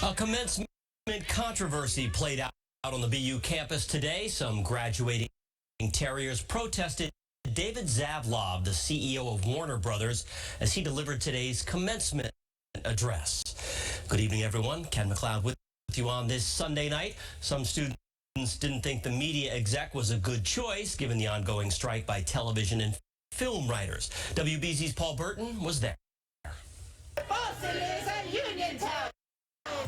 A commencement controversy played out on the BU campus today. Some graduating Terriers protested David Zaslav, the CEO of Warner Brothers, as he delivered today's commencement address. Good evening, everyone. Ken McLeod with you on this Sunday night. Some students didn't think the media exec was a good choice given the ongoing strike by television and film writers. WBZ's Paul Burton was there. Boston is a union town.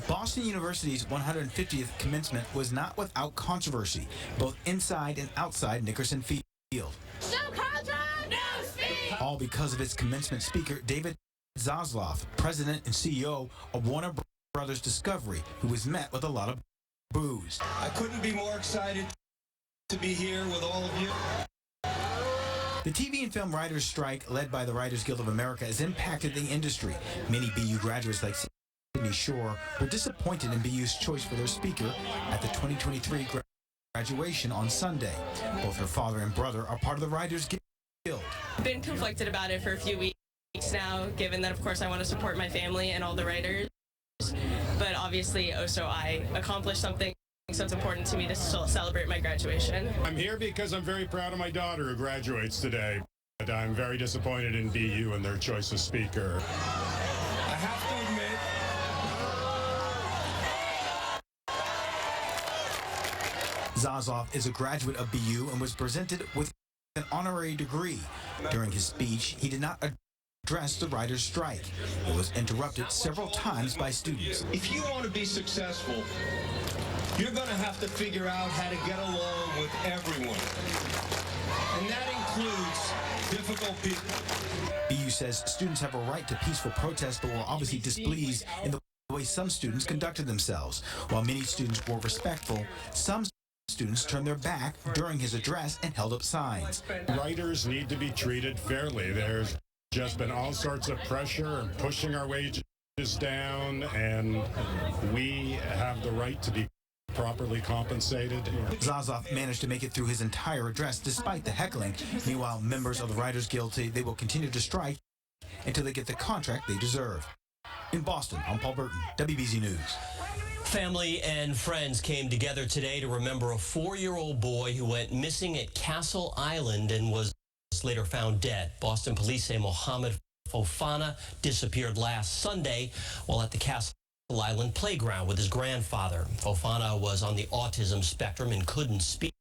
Boston University's 150th commencement was not without controversy, both inside and outside Nickerson Field. No contract, no speech. All because of its commencement speaker, David Zaslav, president and CEO of Warner Brothers Discovery, who was met with a lot of boos. I couldn't be more excited to be here with all of you. The TV and film writers' strike, led by the Writers Guild of America, has impacted the industry. Many BU graduates like Sydney Shore were disappointed in BU's choice for their speaker at the 2023 graduation on Sunday. Both her father and brother are part of the Writers Guild. I've been conflicted about it for a few weeks now, given that, of course, I want to support my family and all the writers. But obviously, also, I accomplished something, so it's important to me to still celebrate my graduation. I'm here because I'm very proud of my daughter who graduates today. But I'm very disappointed in BU and their choice of speaker. I have to admit, Zaslav is a graduate of BU and was presented with an honorary degree. During his speech, he did not address the writers' strike. It was interrupted several times by students. if you want to be successful, you're going to have to figure out how to get along with everyone. And that includes difficult people. BU says students have a right to peaceful protest, but were obviously displeased in the way some students conducted themselves. While many students were respectful, some students turned their back during his address and held up signs. Writers need to be treated fairly. There's just been all sorts of pressure and pushing our wages down, and we have the right to be properly compensated. Zaslav managed to make it through his entire address despite the heckling. Meanwhile, members of the Writers Guild say they will continue to strike until they get the contract they deserve. In Boston, I'm Paul Burton, WBZ News. Family and friends came together today to remember a 4-year-old boy who went missing at Castle Island and was later found dead. Boston police say Mohammed Fofana disappeared last Sunday while at the Castle Island playground with his grandfather. Fofana was on the autism spectrum and couldn't speak.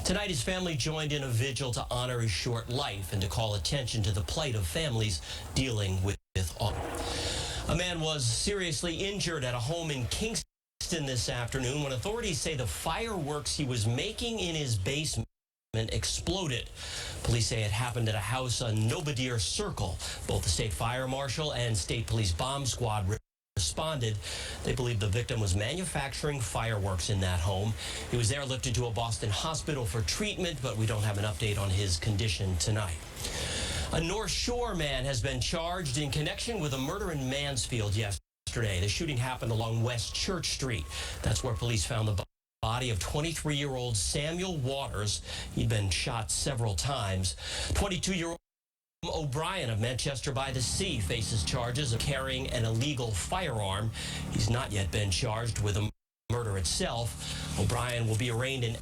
Tonight, his family joined in a vigil to honor his short life and to call attention to the plight of families dealing with autism. A man was seriously injured at a home in Kingston this afternoon when authorities say the fireworks he was making in his basement exploded. Police say it happened at a house on Nobadir Circle. Both the state fire marshal and state police bomb squad responded. They believe the victim was manufacturing fireworks in that home. He was there lifted to a Boston hospital for treatment, but we don't have an update on his condition tonight. A North Shore man has been charged in connection with a murder in Mansfield yesterday. The shooting happened along West Church Street. That's where police found the body of 23-year-old Samuel Waters. He'd been shot several times. 22-year-old O'Brien of Manchester by the Sea faces charges of carrying an illegal firearm. He's not yet been charged with the murder itself. O'Brien will be arraigned in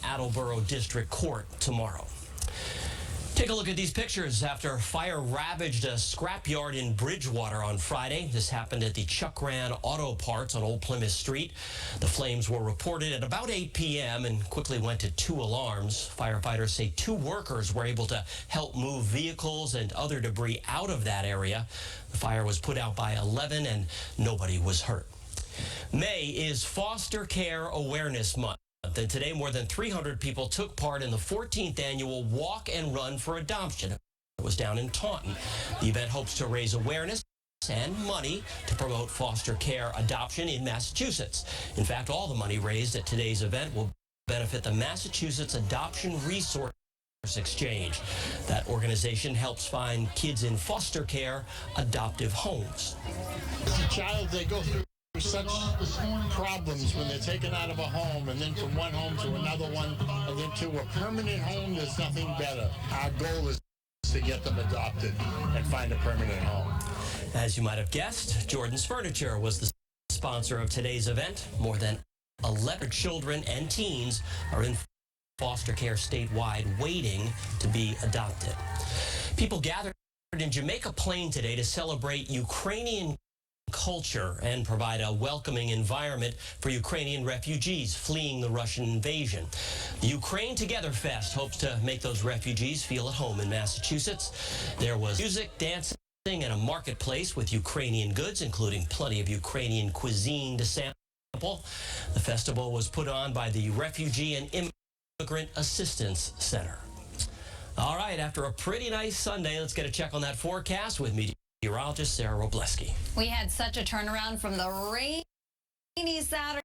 Attleboro District Court tomorrow. Take a look at these pictures after fire ravaged a scrapyard in Bridgewater on Friday. This happened at the Chuck Ran Auto Parts on Old Plymouth Street. The flames were reported at about 8 p.m. and quickly went to 2 alarms. Firefighters say 2 workers were able to help move vehicles and other debris out of that area. The fire was put out by 11 and nobody was hurt. May is Foster Care Awareness Month. And today, more than 300 people took part in the 14th annual Walk and Run for Adoption. It was down in Taunton. The event hopes to raise awareness and money to promote foster care adoption in Massachusetts. In fact, all the money raised at today's event will benefit the Massachusetts Adoption Resource Exchange. That organization helps find kids in foster care adoptive homes. As a child, they go through such problems when they're taken out of a home and then from one home to another one and then to a permanent home. There's nothing better. Our goal is to get them adopted and find a permanent home. As you might have guessed, Jordan's Furniture was the sponsor of today's event. More than 11 children and teens are in foster care statewide waiting to be adopted. People gathered in Jamaica Plain today to celebrate Ukrainian culture and provide a welcoming environment for Ukrainian refugees fleeing the Russian invasion. The Ukraine Together Fest hopes to make those refugees feel at home in Massachusetts. There was music, dancing, and a marketplace with Ukrainian goods, including plenty of Ukrainian cuisine to sample. The festival was put on by the Refugee and Immigrant Assistance Center. All right, after a pretty nice Sunday, let's get a check on that forecast with meteorologist Sarah Robleski. We had such a turnaround from the rainy Saturday